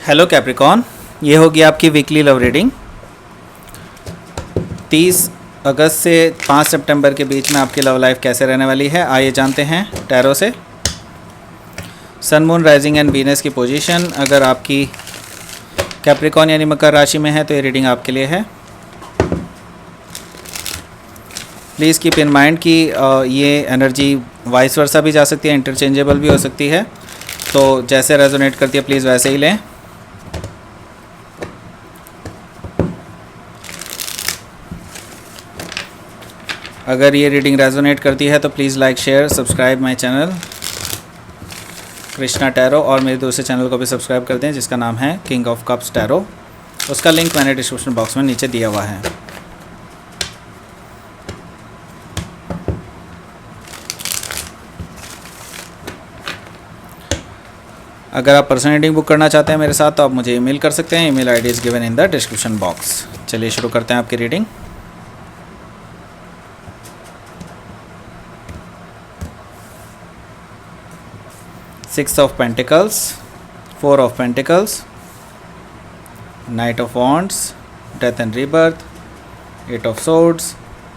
Hello Capricorn, ये होगी आपकी वीकली लव रीडिंग 30 अगस्त से 5 सितंबर के बीच में आपकी लव लाइफ कैसे रहने वाली है। आइए जानते हैं टैरो से। सन, मून, राइजिंग एंड वीनस की पोजीशन अगर आपकी कैप्रिकॉन यानी मकर राशि में है तो ये रीडिंग आपके लिए है। प्लीज़ कीप इन माइंड कि ये एनर्जी वाइस वर्सा भी जा सकती है, इंटरचेंजेबल भी हो सकती है, तो जैसे रेजोनेट करती है प्लीज़ वैसे ही लें। अगर ये रीडिंग रेजोनेट करती है तो please like, share, subscribe my channel Krishna tarot, और मेरे दूसरे चैनल को भी सब्सक्राइब कर दें जिसका नाम है किंग ऑफ कप्स टैरो। उसका लिंक मैंने डिस्क्रिप्शन बॉक्स में नीचे दिया हुआ है। अगर आप पर्सनल रीडिंग बुक करना चाहते हैं मेरे साथ तो आप मुझे ईमेल कर सकते हैं। Email ID is given in the description box. चलिए शुरू करते हैं आपकी reading. Six of pentacles, four of pentacles, knight of wands, death and rebirth, eight of swords,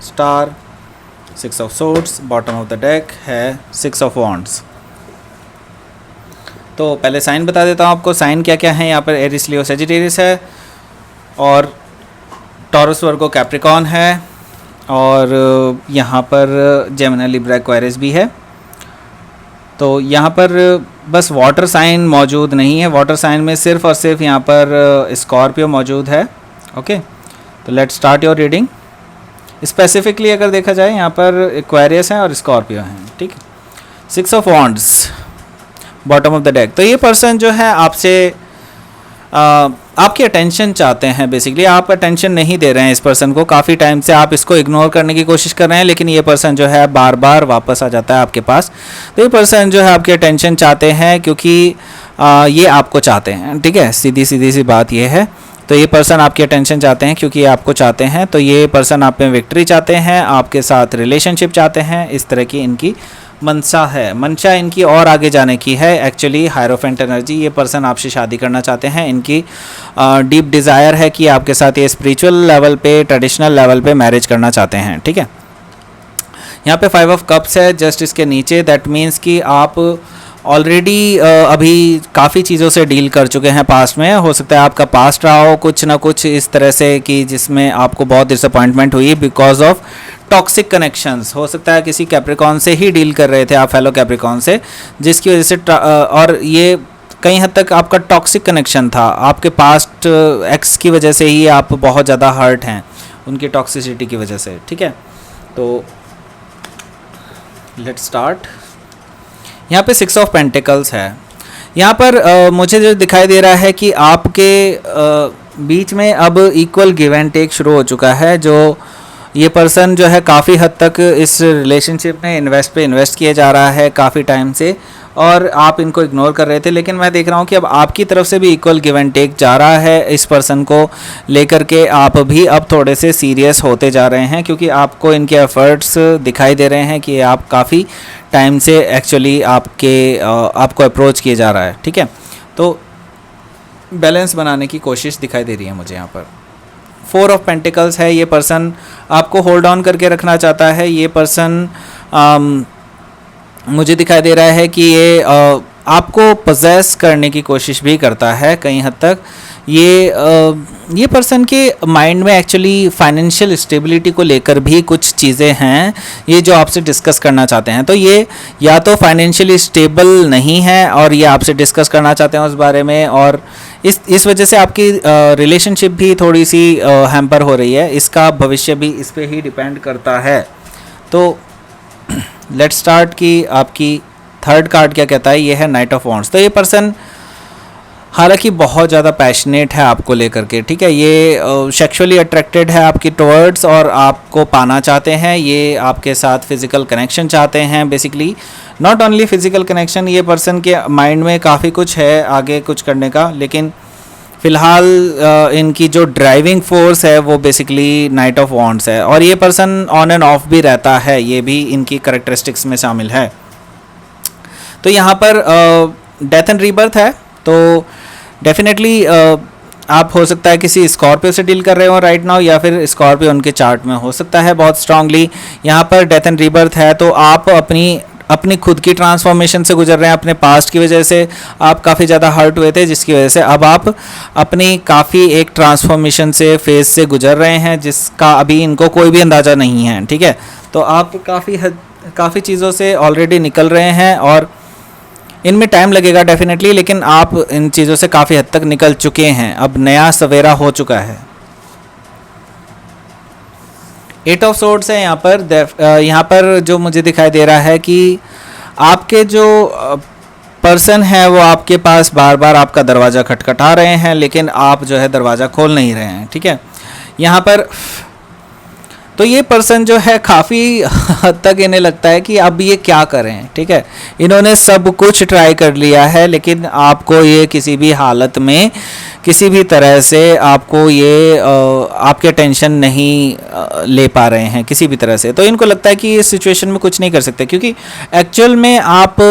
star, six of swords. Bottom of the deck है six of wands. तो पहले sign बता देता हूँ आपको। साइन क्या क्या है यहाँ पर। एरिस, लियो, सजिटेरियस है, और टॉरस, वर्गो, कैप्रिकॉन है, और यहाँ पर जेमिनी, लिब्रा, एक्वेरियस भी है। तो यहाँ पर बस वाटर साइन मौजूद नहीं है। वाटर साइन में सिर्फ और सिर्फ यहाँ पर स्कॉर्पियो मौजूद है। ओके, तो let's start your reading. Specifically अगर देखा जाए यहाँ पर एक्वेरियस है और स्कॉर्पियो हैं। ठीक है। Six of wands, bottom of the deck. तो ये पर्सन जो है आपसे आपकी अटेंशन चाहते हैं। बेसिकली आप अटेंशन नहीं दे रहे हैं इस पर्सन को। काफ़ी टाइम से आप इसको इग्नोर करने की कोशिश कर रहे हैं, लेकिन ये पर्सन जो है बार बार वापस आ जाता है आपके पास। तो ये पर्सन जो है आपकी अटेंशन चाहते हैं क्योंकि ये आपको चाहते हैं। ठीक है, सीधी सी बात ये है। तो ये पर्सन आपकी अटेंशन चाहते हैं क्योंकि आपको चाहते हैं। तो ये पर्सन आप में विक्ट्री चाहते हैं, आपके साथ रिलेशनशिप चाहते हैं। इस तरह की इनकी मनसा है। मंशा इनकी और आगे जाने की है। एक्चुअली हायरोफेंट एनर्जी, ये पर्सन आपसे शादी करना चाहते हैं। इनकी डीप डिज़ायर है कि आपके साथ ये स्पिरिचुअल लेवल पे, ट्रेडिशनल लेवल पे मैरिज करना चाहते हैं। ठीक है। यहाँ पे 5 ऑफ कप्स है जस्ट इसके नीचे। दैट मीन्स कि आप ऑलरेडी अभी काफ़ी चीज़ों से डील कर चुके हैं पास्ट में। हो सकता है आपका पास्ट रहा हो कुछ ना कुछ इस तरह से कि जिसमें आपको बहुत डिसअपॉइंटमेंट हुई बिकॉज ऑफ टॉक्सिक कनेक्शंस। हो सकता है किसी कैप्रिकॉन से ही डील कर रहे थे आप, फेलो कैप्रिकॉन से, जिसकी वजह से और ये कई हद तक आपका टॉक्सिक कनेक्शन था। आपके पास्ट एक्स की वजह से ही आप बहुत ज़्यादा हर्ट हैं उनकी टॉक्सिसिटी की वजह से। ठीक है, तो लेट्स स्टार्ट। यहाँ पे 6 ऑफ पेंटिकल्स है। यहाँ पर मुझे जो दिखाई दे रहा है कि आपके बीच में अब इक्वल गिव एंड टेक शुरू हो चुका है। जो ये पर्सन जो है काफ़ी हद तक इस रिलेशनशिप में इन्वेस्ट किया जा रहा है काफ़ी टाइम से, और आप इनको इग्नोर कर रहे थे। लेकिन मैं देख रहा हूँ कि अब आपकी तरफ से भी इक्वल गिव एंड टेक जा रहा है। इस पर्सन को लेकर के आप भी अब थोड़े से सीरियस होते जा रहे हैं क्योंकि आपको इनके एफर्ट्स दिखाई दे रहे हैं कि आप काफ़ी टाइम से एक्चुअली आपको अप्रोच किया जा रहा है। ठीक है, तो बैलेंस बनाने की कोशिश दिखाई दे रही है मुझे यहाँ पर। 4 ऑफ पेंटिकल्स है। ये पर्सन आपको होल्ड ऑन करके रखना चाहता है। ये पर्सन मुझे दिखाई दे रहा है कि आपको पजेस करने की कोशिश भी करता है कई हद तक। ये पर्सन के माइंड में एक्चुअली फाइनेंशियल स्टेबिलिटी को लेकर भी कुछ चीज़ें हैं ये जो आपसे डिस्कस करना चाहते हैं। तो ये या तो फाइनेंशियली स्टेबल नहीं है और ये आपसे डिस्कस करना चाहते हैं उस बारे में, और इस वजह से आपकी रिलेशनशिप भी थोड़ी सी हैम्पर हो रही है। इसका भविष्य भी इस पर ही डिपेंड करता है। तो लेट्स स्टार्ट कि आपकी थर्ड कार्ड क्या कहता है। ये है नाइट ऑफ वॉन्ड्स। तो ये पर्सन हालांकि बहुत ज़्यादा पैशनेट है आपको लेकर के। ठीक है, ये सेक्सुअली अट्रैक्टेड है आपकी टुवर्ड्स और आपको पाना चाहते हैं। ये आपके साथ फिज़िकल कनेक्शन चाहते हैं। Basically not only physical connection, ये पर्सन के माइंड में काफ़ी कुछ है आगे कुछ करने का, लेकिन फ़िलहाल इनकी जो ड्राइविंग फोर्स है वो बेसिकली नाइट ऑफ वॉन्ड्स है। और ये पर्सन ऑन एंड ऑफ भी रहता है, ये भी इनकी करेक्टरिस्टिक्स में शामिल है। तो यहाँ पर डेथ एंड रीबर्थ है। तो डेफिनेटली आप हो सकता है किसी स्कॉर्पियो से डील कर रहे हो राइट नाउ, या फिर स्कॉर्पियो उनके चार्ट में हो सकता है बहुत स्ट्रांगली। यहाँ पर डेथ एंड रीबर्थ है, तो आप अपनी खुद की ट्रांसफॉर्मेशन से गुजर रहे हैं। अपने पास्ट की वजह से आप काफ़ी ज़्यादा हर्ट हुए थे, जिसकी वजह से अब आप अपनी काफ़ी एक ट्रांसफॉर्मेशन से फेज से गुजर रहे हैं, जिसका अभी इनको कोई भी अंदाज़ा नहीं है, ठीक है। तो आप काफ़ी चीज़ों से ऑलरेडी निकल रहे हैं और इनमें टाइम लगेगा डेफिनेटली, लेकिन आप इन चीज़ों से काफ़ी हद तक निकल चुके हैं। अब नया सवेरा हो चुका है। 8 ऑफ सोर्ड्स है यहाँ पर जो मुझे दिखाई दे रहा है कि आपके जो पर्सन है वो आपके पास बार बार आपका दरवाज़ा खटखटा रहे हैं, लेकिन आप जो है दरवाज़ा खोल नहीं रहे हैं, ठीक है। यहाँ पर तो ये पर्सन जो है काफ़ी हद तक इन्हें लगता है कि अब ये क्या करें, ठीक है। इन्होंने सब कुछ ट्राई कर लिया है, लेकिन आपको ये किसी भी हालत में किसी भी तरह से आपको ये आपके टेंशन नहीं ले पा रहे हैं किसी भी तरह से। तो इनको लगता है कि इस सिचुएशन में कुछ नहीं कर सकते, क्योंकि एक्चुअल में आप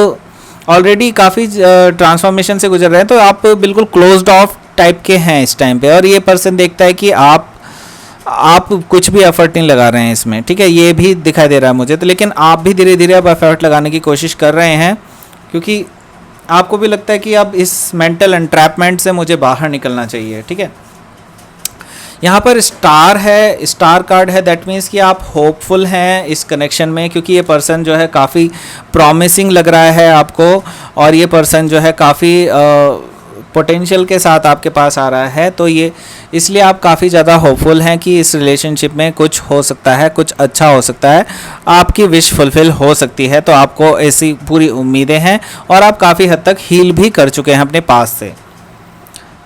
ऑलरेडी काफ़ी ट्रांसफॉर्मेशन से गुजर रहे हैं, तो आप बिल्कुल क्लोज्ड ऑफ टाइप के हैं इस टाइम पे। और ये पर्सन देखता है कि आप कुछ भी एफर्ट नहीं लगा रहे हैं इसमें, ठीक है। ये भी दिखाई दे रहा है मुझे, तो लेकिन आप भी धीरे धीरे अब एफर्ट लगाने की कोशिश कर रहे हैं, क्योंकि आपको भी लगता है कि अब इस मेंटल एंट्रैपमेंट से मुझे बाहर निकलना चाहिए, ठीक है। यहाँ पर स्टार है, स्टार कार्ड है, दैट मीन्स कि आप होपफुल हैं इस कनेक्शन में, क्योंकि ये पर्सन जो है काफ़ी प्रॉमिसिंग लग रहा है आपको, और ये पर्सन जो है काफ़ी पोटेंशियल के साथ आपके पास आ रहा है। तो ये इसलिए आप काफ़ी ज़्यादा होपफुल हैं कि इस रिलेशनशिप में कुछ हो सकता है, कुछ अच्छा हो सकता है, आपकी विश फुलफ़िल हो सकती है। तो आपको ऐसी पूरी उम्मीदें हैं और आप काफ़ी हद तक हील भी कर चुके हैं अपने पास से।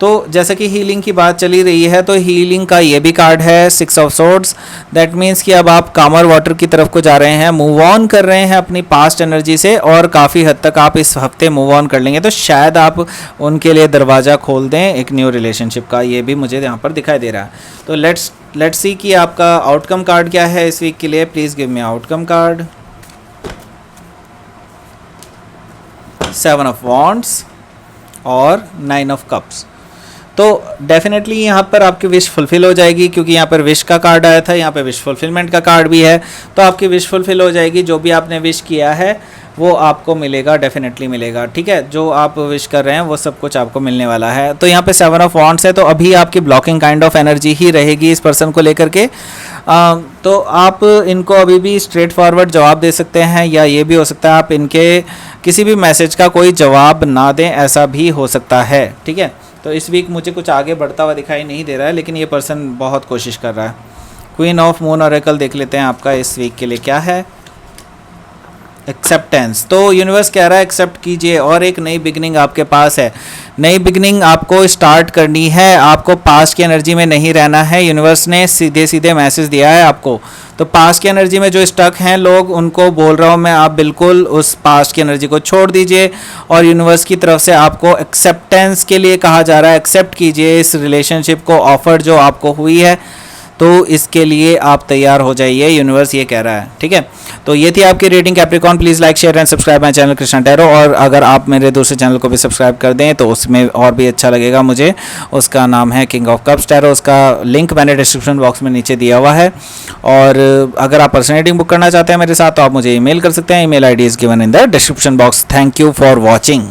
तो जैसे कि हीलिंग की बात चली रही है, तो हीलिंग का ये भी कार्ड है 6 ऑफ सोर्ड्स। दैट मीन्स कि अब आप कामर वाटर की तरफ को जा रहे हैं, मूव ऑन कर रहे हैं अपनी पास्ट एनर्जी से, और काफ़ी हद तक आप इस हफ्ते मूव ऑन कर लेंगे। तो शायद आप उनके लिए दरवाज़ा खोल दें एक न्यू रिलेशनशिप का, ये भी मुझे यहाँ पर दिखाई दे रहा है। तो लेट्स सी कि आपका आउटकम कार्ड क्या है इस वीक के लिए। Please give me outcome card. 7 of wands और 9 ऑफ कप्स। तो डेफिनेटली यहाँ पर आपकी विश फुलफ़िल हो जाएगी, क्योंकि यहाँ पर विश का कार्ड आया था, यहाँ पे विश फुलफिलमेंट का कार्ड भी है। तो आपकी विश फुलफ़िल हो जाएगी, जो भी आपने विश किया है वो आपको मिलेगा, डेफिनेटली मिलेगा, ठीक है। जो आप विश कर रहे हैं वो सब कुछ आपको मिलने वाला है। तो यहाँ पे 7 ऑफ वॉन्ड्स है, तो अभी आपकी ब्लॉकिंग काइंड ऑफ एनर्जी ही रहेगी इस पर्सन को लेकर के। तो आप इनको अभी भी स्ट्रेट फॉरवर्ड जवाब दे सकते हैं, या ये भी हो सकता है आप इनके किसी भी मैसेज का कोई जवाब ना दें, ऐसा भी हो सकता है, ठीक है। तो इस वीक मुझे कुछ आगे बढ़ता हुआ दिखाई नहीं दे रहा है, लेकिन ये पर्सन बहुत कोशिश कर रहा है। क्वीन ऑफ मून ऑरेकल देख लेते हैं आपका इस वीक के लिए क्या है। एक्सेप्टेंस, तो यूनिवर्स कह रहा है एक्सेप्ट कीजिए, और एक नई बिगनिंग आपके पास है। नई बिगनिंग आपको स्टार्ट करनी है, आपको पास्ट की एनर्जी में नहीं रहना है। यूनिवर्स ने सीधे सीधे मैसेज दिया है आपको। तो पास्ट की एनर्जी में जो स्टक हैं लोग, उनको बोल रहा हूँ मैं, आप बिल्कुल उस पास्ट की एनर्जी को छोड़ दीजिए, और यूनिवर्स की तरफ से आपको एक्सेप्टेंस के लिए कहा जा रहा है। एक्सेप्ट कीजिए इस रिलेशनशिप को, ऑफर जो आपको हुई है, तो इसके लिए आप तैयार हो जाइए, यूनिवर्स ये कह रहा है, ठीक है। तो ये थी आपकी rating Capricorn. Please like share and subscribe my channel Krishna tarot, और अगर आप मेरे दूसरे चैनल को भी सब्सक्राइब कर दें तो उसमें और भी अच्छा लगेगा मुझे। उसका नाम है किंग ऑफ कप्स टैरो, उसका लिंक मैंने डिस्क्रिप्शन बॉक्स में नीचे दिया हुआ है। और अगर आप पर्सनल रीडिंग बुक करना चाहते हैं मेरे साथ, तो आप मुझे ईमेल कर सकते हैं। Email ID is given in the description box. Thank you for watching.